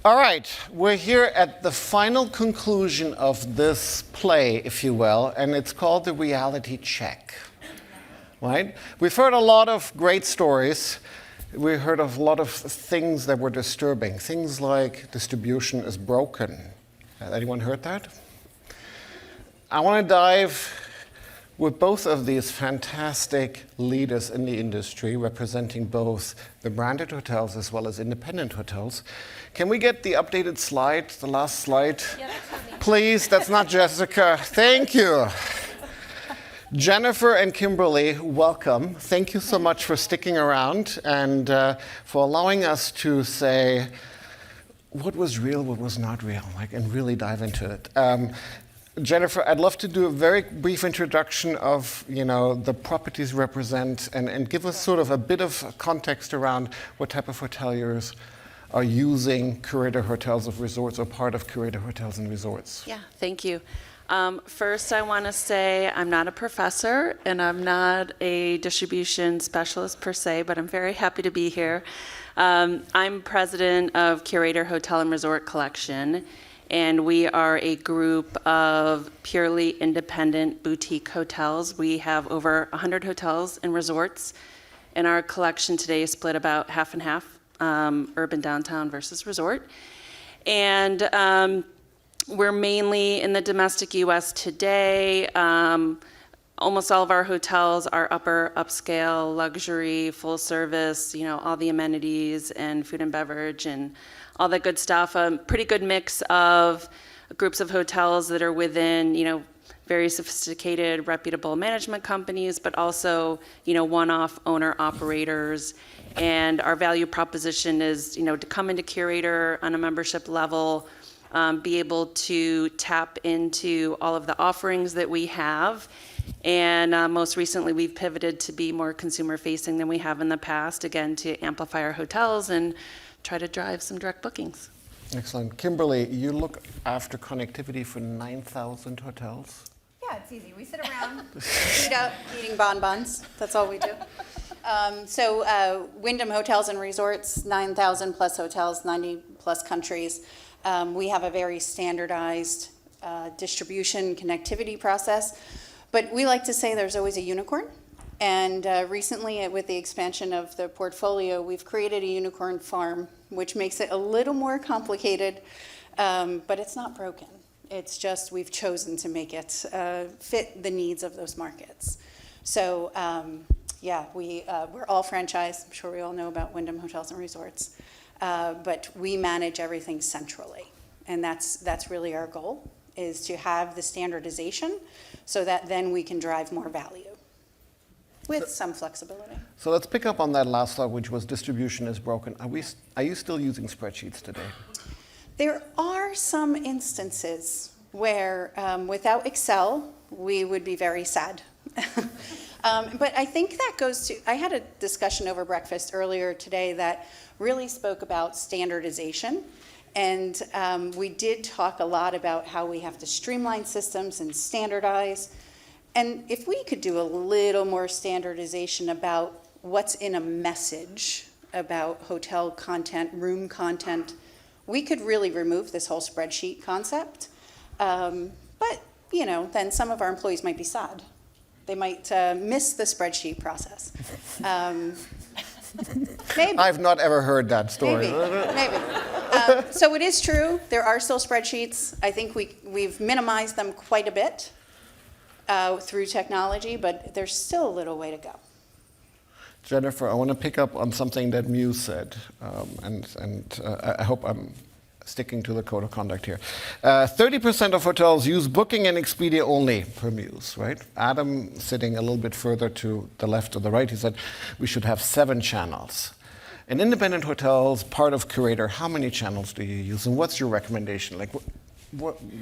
All right, we're here at the final conclusion of this play, if you will, and it's called the reality check, right? We've heard a lot of great stories. We heard of a lot of things that were disturbing, things like distribution is broken. Has anyone heard that? I want to dive with both of these fantastic leaders in the industry, representing both the branded hotels as well as independent hotels. Can we get the updated slide, the last slide? Yeah, that's me. Please, that's not Jessica. Thank you. Jennifer and Kimberly, welcome. Thank you so much for sticking around and for allowing us to say what was real, what was not real, and really dive into it. Jennifer, I'd love to do a very brief introduction of, the properties represent and give us sort of a bit of context around what type of hoteliers are using Curator Hotels and Resorts or part of Curator Hotels and Resorts. Yeah, thank you. First, I want to say I'm not a professor and I'm not a distribution specialist per se, but I'm very happy to be here. I'm president of Curator Hotel and Resort Collection, and we are a group of purely independent boutique hotels. We have over 100 hotels and resorts, and our collection today is split about half and half, urban downtown versus resort. And we're mainly in the domestic US today. Almost all of our hotels are upper upscale, luxury, full service, all the amenities and food and beverage and all that good stuff. A pretty good mix of groups of hotels that are within, very sophisticated, reputable management companies, but also, one-off owner operators. And our value proposition is, to come into Curator on a membership level, be able to tap into all of the offerings that we have. And most recently, we've pivoted to be more consumer-facing than we have in the past, again, to amplify our hotels and try to drive some direct bookings. Excellent. Kimberly, you look after connectivity for 9,000 hotels. Yeah, it's easy. We sit around, eat up, eating bonbons. That's all we do. Wyndham Hotels and Resorts, 9,000 plus hotels, 90 plus countries. We have a very standardized distribution connectivity process, but we like to say there's always a unicorn. And recently, with the expansion of the portfolio, we've created a unicorn farm, which makes it a little more complicated, but it's not broken. It's just we've chosen to make it fit the needs of those markets. So, we're all franchised. I'm sure we all know about Wyndham Hotels and Resorts. But we manage everything centrally. And that's really our goal, is to have the standardization so that then we can drive more value with some flexibility. So let's pick up on that last slide, which was distribution is broken. Are you still using spreadsheets today? There are some instances where without Excel, we would be very sad. But I think that goes to, I had a discussion over breakfast earlier today that really spoke about standardization. And we did talk a lot about how we have to streamline systems and standardize. And if we could do a little more standardization about what's in a message about hotel content, room content, we could really remove this whole spreadsheet concept. But, then some of our employees might be sad. They might miss the spreadsheet process. Maybe. I've not ever heard that story. Maybe. So it is true, there are still spreadsheets. I think we've minimized them quite a bit through technology, but there's still a little way to go. Jennifer, I want to pick up on something that Muse said, and I hope I'm sticking to the code of conduct here. 30% of hotels use Booking and Expedia only per Muse, right? Adam, sitting a little bit further to the left or the right, he said we should have 7 channels. In independent hotels, part of Curator, how many channels do you use, and what's your recommendation?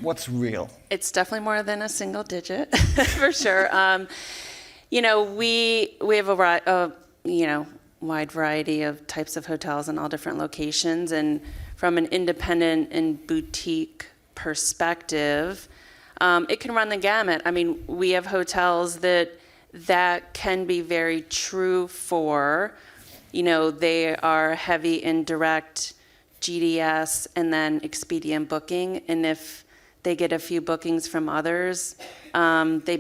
What's real? It's definitely more than a single digit, for sure. We have a wide variety of types of hotels in all different locations, and from an independent and boutique perspective, it can run the gamut. I mean, we have hotels that can be very true for, they are heavy in direct GDS, and then Expedia booking. And if they get a few bookings from others, they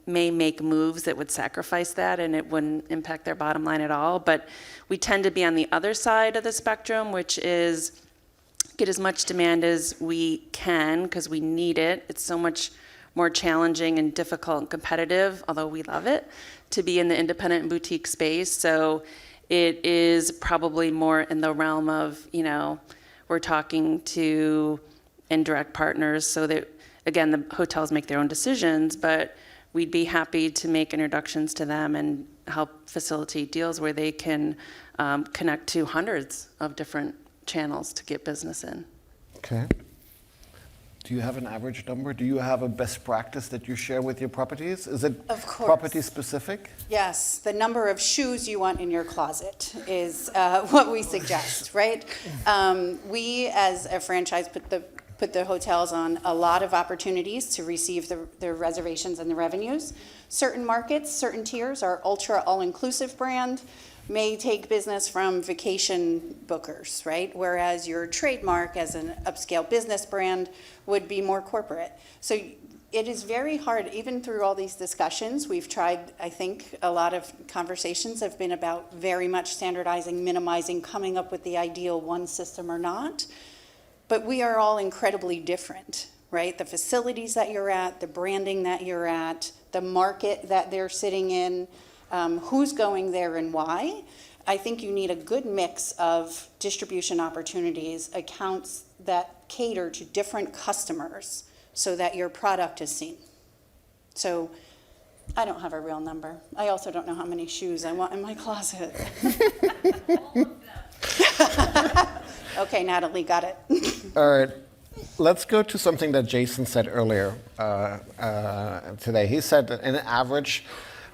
may make moves that would sacrifice that, and it wouldn't impact their bottom line at all. But we tend to be on the other side of the spectrum, which is get as much demand as we can because we need it. It's so much more challenging and difficult and competitive, although we love it, to be in the independent and boutique space. So it is probably more in the realm of, we're talking to indirect partners so that, again, the hotels make their own decisions, but we'd be happy to make introductions to them and help facilitate deals where they can connect to hundreds of different channels to get business in. Okay. Do you have an average number? Do you have a best practice that you share with your properties? Is it Of course. property specific? Yes, the number of shoes you want in your closet is what we suggest, right? We, as a franchise, put the hotels on a lot of opportunities to receive the reservations and the revenues. Certain markets, certain tiers, our ultra all-inclusive brand may take business from vacation bookers, right? Whereas your trademark as an upscale business brand would be more corporate. So it is very hard, even through all these discussions, we've tried, I think, a lot of conversations have been about very much standardizing, minimizing, coming up with the ideal one system or not. But we are all incredibly different, right? The facilities that you're at, the branding that you're at, the market that they're sitting in, who's going there and why. I think you need a good mix of distribution opportunities, accounts that cater to different customers so that your product is seen. So I don't have a real number. I also don't know how many shoes I want in my closet. Okay, Natalie, got it. All right. Let's go to something that Jason said earlier today. He said that in average,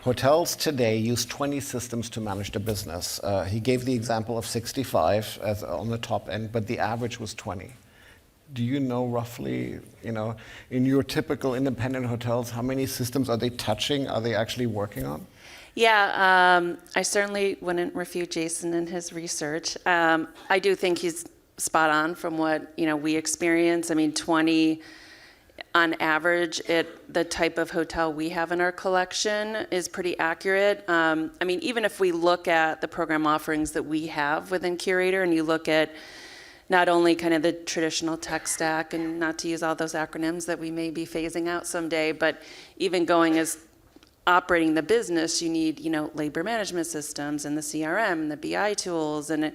hotels today use 20 systems to manage their business. He gave the example of 65 as on the top end, but the average was 20. Do you know roughly, in your typical independent hotels, how many systems are they touching, are they actually working on? Yeah, I certainly wouldn't refute Jason in his research. I do think he's spot on from what we experience. I mean, 20 on average at the type of hotel we have in our collection is pretty accurate. I mean, even if we look at the program offerings that we have within Curator, and you look at not only kind of the traditional tech stack, and not to use all those acronyms that we may be phasing out someday, but even going as operating the business, you need, labor management systems and the CRM and the BI tools and,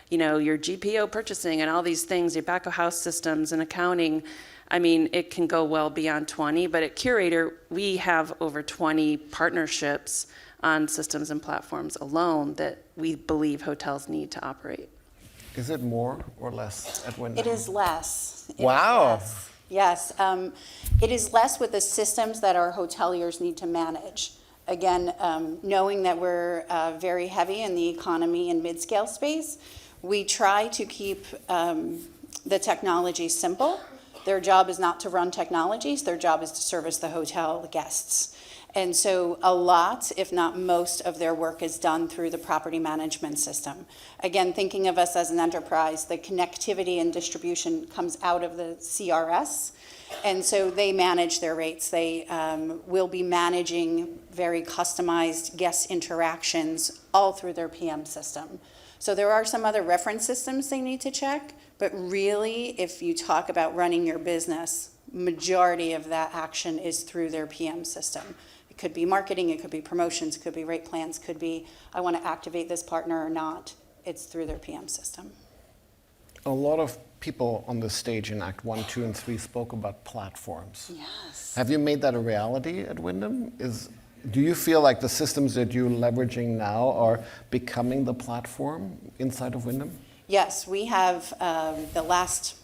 your GPO purchasing and all these things, your back of house systems and accounting. I mean, it can go well beyond 20, but at Curator, we have over 20 partnerships on systems and platforms alone that we believe hotels need to operate. Is it more or less at Wyndham? It is less. Wow. Yes, it is less with the systems that our hoteliers need to manage. Again, knowing that we're very heavy in the economy and mid-scale space, we try to keep the technology simple. Their job is not to run technologies, their job is to service the hotel guests. And so a lot, if not most, of their work is done through the property management system. Again, thinking of us as an enterprise, the connectivity and distribution comes out of the CRS, and so they manage their rates. They will be managing very customized guest interactions all through their PM system. So there are some other reference systems they need to check, but really, if you talk about running your business, majority of that action is through their PM system. It could be marketing, it could be promotions, it could be rate plans, could be, I want to activate this partner or not. It's through their PM system. A lot of people on the stage in Act 1, 2, and 3 spoke about platforms. Yes. Have you made that a reality at Wyndham? Do you feel like the systems that you're leveraging now are becoming the platform inside of Wyndham? Yes, we have the last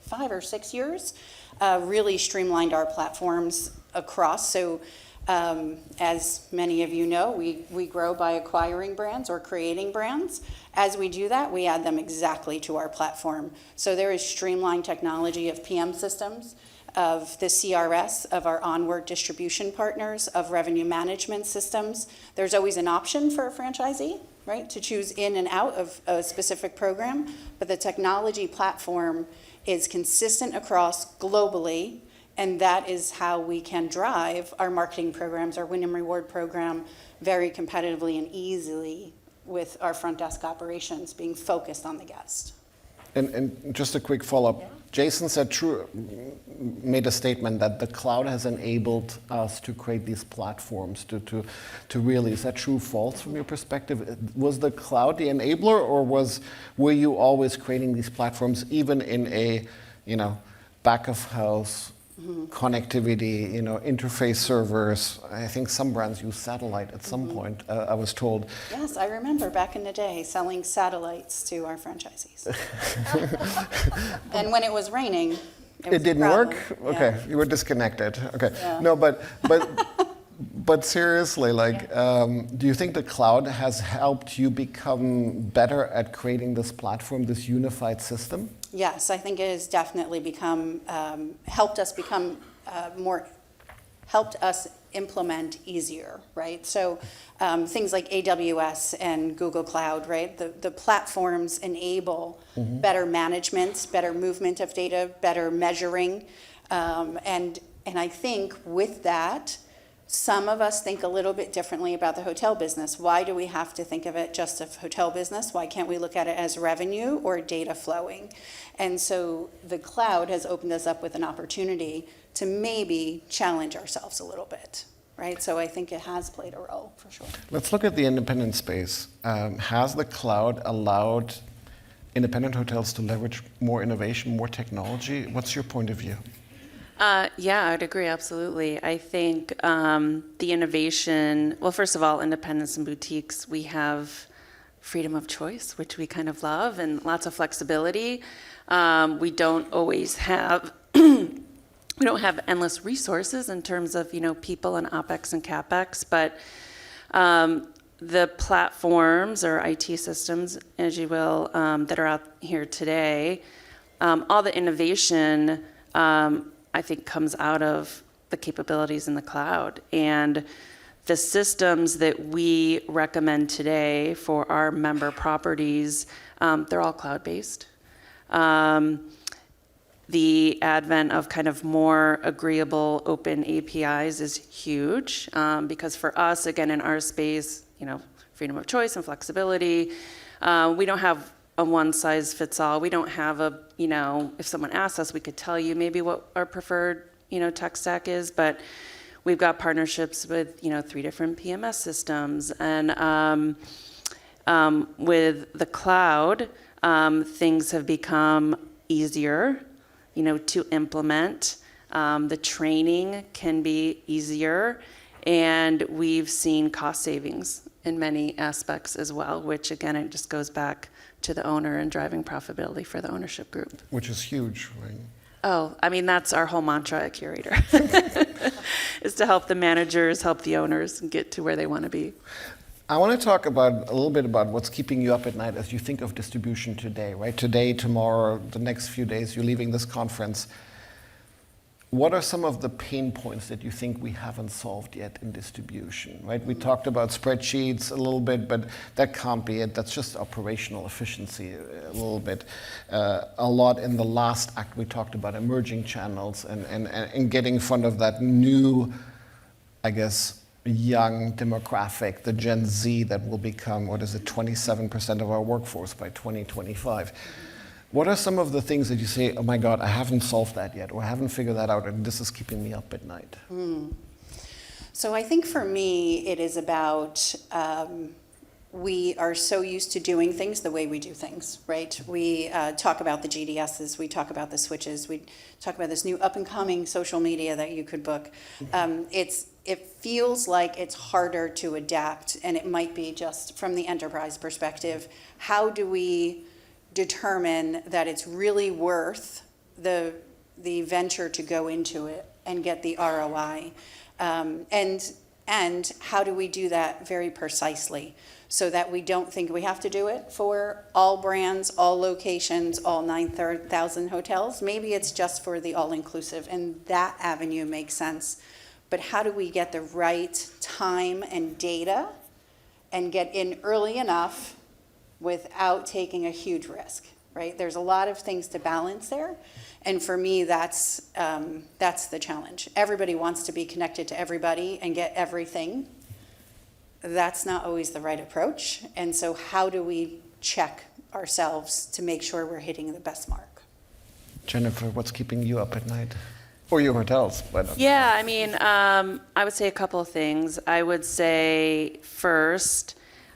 5 or 6 years really streamlined our platforms across. So as many of you know, we grow by acquiring brands or creating brands. As we do that, we add them exactly to our platform. So there is streamlined technology of PM systems. of the CRS, of our onward distribution partners, of revenue management systems. There's always an option for a franchisee, right, to choose in and out of a specific program, but the technology platform is consistent across globally, and that is how we can drive our marketing programs, our Wyndham Reward program, very competitively and easily with our front desk operations being focused on the guest. And just a quick follow-up. Yeah. Jason made a statement that the cloud has enabled us to create these platforms to really, is that true or false from your perspective? Was the cloud the enabler, or were you always creating these platforms even in a, back of house connectivity, interface servers? I think some brands use satellite at some point, I was told. Yes, I remember back in the day selling satellites to our franchisees. And when it was raining, it was didn't a problem. work? Yeah. Okay, you were disconnected. Okay. Yeah. No, but seriously, do you think the cloud has helped you become better at creating this platform, this unified system? Yes, I think it has definitely helped us implement easier, right? So things like AWS and Google Cloud, right? The platforms enable better management, better movement of data, better measuring. And I think with that, some of us think a little bit differently about the hotel business. Why do we have to think of it just as hotel business? Why can't we look at it as revenue or data flowing? And so the cloud has opened us up with an opportunity to maybe challenge ourselves a little bit, right? So I think it has played a role for sure. Let's look at the independent space. Has the cloud allowed independent hotels to leverage more innovation, more technology? What's your point of view? Yeah, I'd agree, absolutely. I think the innovation, well, first of all, independents and boutiques, we have freedom of choice, which we kind of love, and lots of flexibility. We don't always have, we don't have endless resources in terms of, people and OpEx and CapEx, but the platforms or IT systems, as you will, that are out here today, all the innovation, I think, comes out of the capabilities in the cloud. And the systems that we recommend today for our member properties, they're all cloud-based. The advent of kind of more agreeable open APIs is huge, because for us, again, in our space, freedom of choice and flexibility, we don't have a one-size-fits-all. We don't have a, if someone asks us, we could tell you maybe what our preferred, tech stack is, but we've got partnerships with, 3 different PMS systems. And with the cloud, things have become easier, to implement. The training can be easier, and we've seen cost savings in many aspects as well, which again, it just goes back to the owner and driving profitability for the ownership group. Which is huge, right? Oh, that's our whole mantra at Curator, is to help the managers, help the owners get to where they want to be. I want to talk a little bit about what's keeping you up at night as you think of distribution today, right? Today, tomorrow, the next few days, you're leaving this conference. What are some of the pain points that you think we haven't solved yet in distribution, right? We talked about spreadsheets a little bit, but that can't be it. That's just operational efficiency a little bit. A lot in the last act, we talked about emerging channels and getting in front of that new, I guess, young demographic, the Gen Z that will become, 27% of our workforce by 2025. What are some of the things that you say, oh my God, I haven't solved that yet, or I haven't figured that out, and this is keeping me up at night? So I think for me, it is about, we are so used to doing things the way we do things, right? We talk about the GDSs, we talk about the switches, we talk about this new up-and-coming social media that you could book. It feels like it's harder to adapt, and it might be just from the enterprise perspective. How do we determine that it's really worth the venture to go into it and get the ROI? And And how do we do that very precisely so that we don't think we have to do it for all brands, all locations, all 9,000 hotels? Maybe it's just for the all-inclusive, and that avenue makes sense. But how do we get the right time and data and get in early enough without taking a huge risk, right? There's a lot of things to balance there. And for me, that's the challenge. Everybody wants to be connected to everybody and get everything. That's not always the right approach. And so how do we check ourselves to make sure we're hitting the best mark? Jennifer, what's keeping you up at night? Or your hotels? Yeah, I mean, I would say a couple of things. I would say first,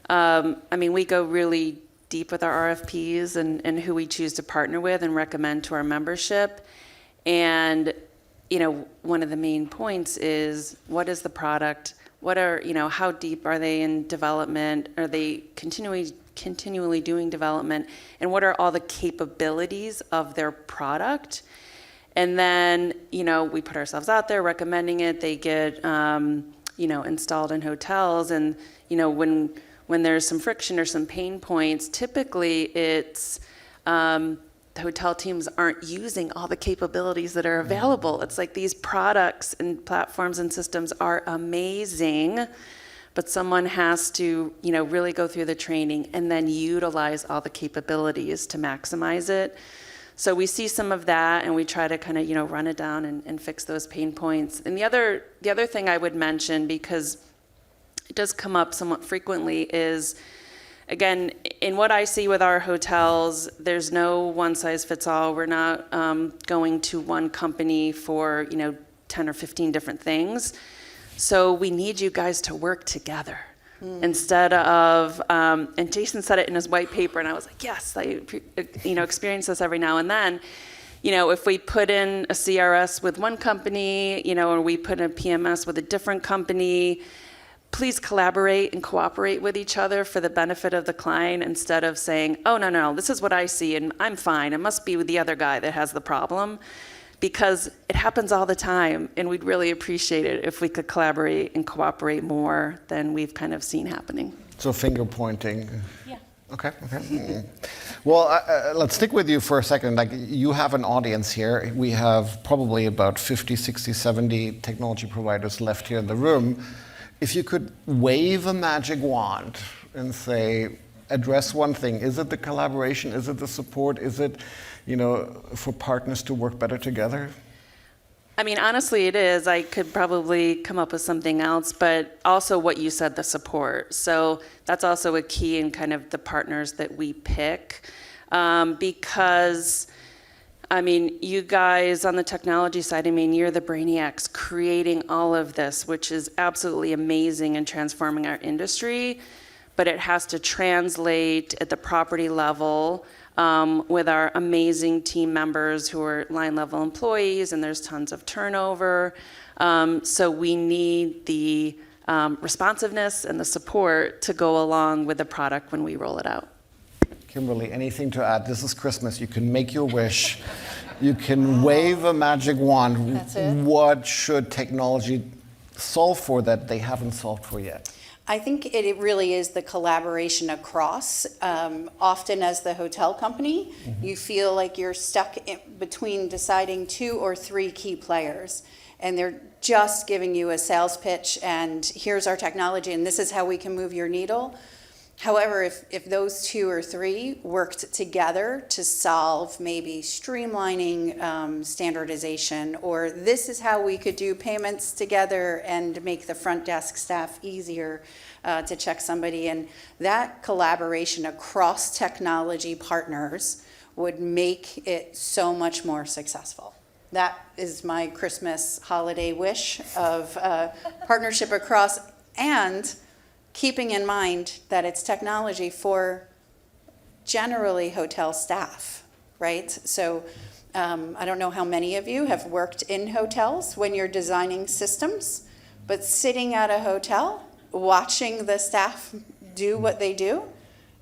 we go really deep with our RFPs and who we choose to partner with and recommend to our membership. And, one of the main points is, what is the product? What are, how deep are they in development? Are they continually doing development? And what are all the capabilities of their product? And then, we put ourselves out there recommending it. They get, installed in hotels. And, when there's some friction or some pain points, typically it's the hotel teams aren't using all the capabilities that are available. It's like these products and platforms and systems are amazing, but someone has to, really go through the training and then utilize all the capabilities to maximize it. So we see some of that, and we try to kind of, run it down and fix those pain points. And the other thing I would mention, because it does come up somewhat frequently, is, again, in what I see with our hotels, there's no one size fits all. We're not going to one company for, 10 or 15 different things. So we need you guys to work together. Instead of, and Jason said it in his white paper, and I was like, yes, I experience this every now and then. If we put in a CRS with one company, or we put in a PMS with a different company, please collaborate and cooperate with each other for the benefit of the client, instead of saying, oh, no, this is what I see and I'm fine. It must be with the other guy that has the problem, because it happens all the time, and we'd really appreciate it if we could collaborate and cooperate more than we've kind of seen happening. So finger pointing. Yeah. Okay. Well, let's stick with you for a second. Like, you have an audience here. We have probably about 50, 60, 70 technology providers left here in the room. If you could wave a magic wand and say, address one thing, is it the collaboration? Is it the support? Is it, for partners to work better together? I mean, honestly, it is. I could probably come up with something else, but also what you said, the support. So that's also a key in kind of the partners that we pick, because you guys on the technology side, you're the brainiacs creating all of this, which is absolutely amazing and transforming our industry, but it has to translate at the property level with our amazing team members who are line level employees, and there's tons of turnover. So we need the responsiveness and the support to go along with the product when we roll it out. Kimberly, anything to add? This is Christmas. You can make your wish. You can wave a magic wand. That's it. What should technology solve for that they haven't solved for yet? I think it really is the collaboration across. Often as the hotel company, you feel like you're stuck between deciding 2 or 3 key players, and they're just giving you a sales pitch and here's our technology and this is how we can move your needle. However, if those 2 or 3 worked together to solve maybe streamlining standardization, or this is how we could do payments together and make the front desk staff easier to check somebody, and that collaboration across technology partners would make it so much more successful. That is my Christmas holiday wish of partnership across, and keeping in mind that it's technology for generally hotel staff, right? So I don't know how many of you have worked in hotels when you're designing systems, but sitting at a hotel, watching the staff do what they do,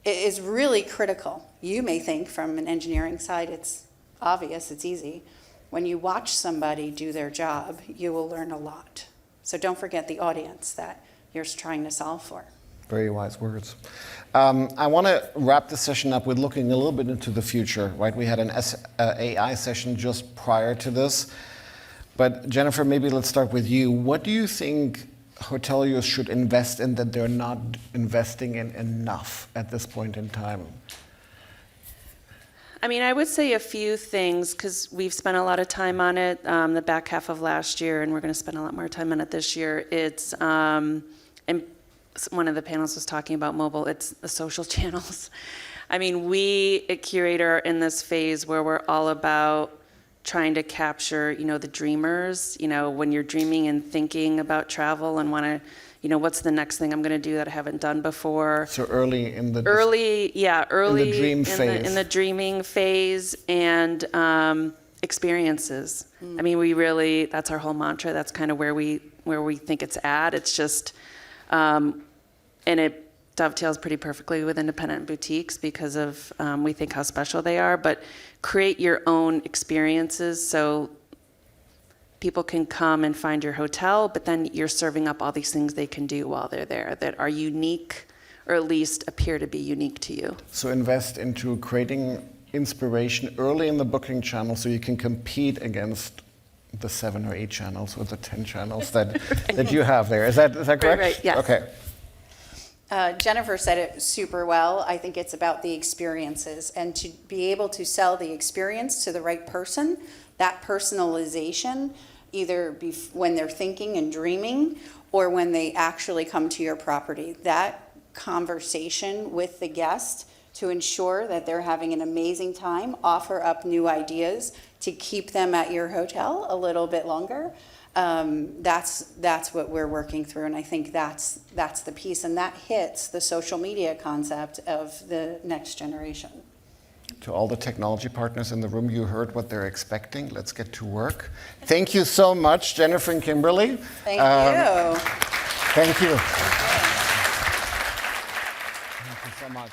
it is really critical. You may think from an engineering side, it's obvious, it's easy. When you watch somebody do their job, you will learn a lot. So don't forget the audience that you're trying to solve for. Very wise words. I want to wrap the session up with looking a little bit into the future, right? We had an AI session just prior to this. But Jennifer, maybe let's start with you. What do you think hoteliers should invest in that they're not investing in enough at this point in time? I mean, I would say a few things because we've spent a lot of time on it the back half of last year, and we're going to spend a lot more time on it this year. It's and one of the panelists was talking about mobile. It's the social channels. I mean, we at Curator are in this phase where we're all about trying to capture, the dreamers, when you're dreaming and thinking about travel and want to, what's the next thing I'm going to do that I haven't done before. So early in the dream phase. In the dreaming phase and experiences. I mean, we really, that's our whole mantra. That's kind of where we think it's at. It's just, and it dovetails pretty perfectly with independent boutiques because of we think how special they are, but create your own experiences so people can come and find your hotel, but then you're serving up all these things they can do while they're there that are unique or at least appear to be unique to you. So invest into creating inspiration early in the booking channel so you can compete against the 7 or 8 channels or the 10 channels that you have there. Is that correct? Right, yes. Okay. Jennifer said it super well. I think it's about the experiences and to be able to sell the experience to the right person, that personalization, either when they're thinking and dreaming or when they actually come to your property. That conversation with the guest to ensure that they're having an amazing time, offer up new ideas to keep them at your hotel a little bit longer. That's what we're working through, and I think that's the piece, and that hits the social media concept of the next generation. To all the technology partners in the room, you heard what they're expecting. Let's get to work. Thank you so much, Jennifer and Kimberly. Thank you. Thank you. Thank you so much.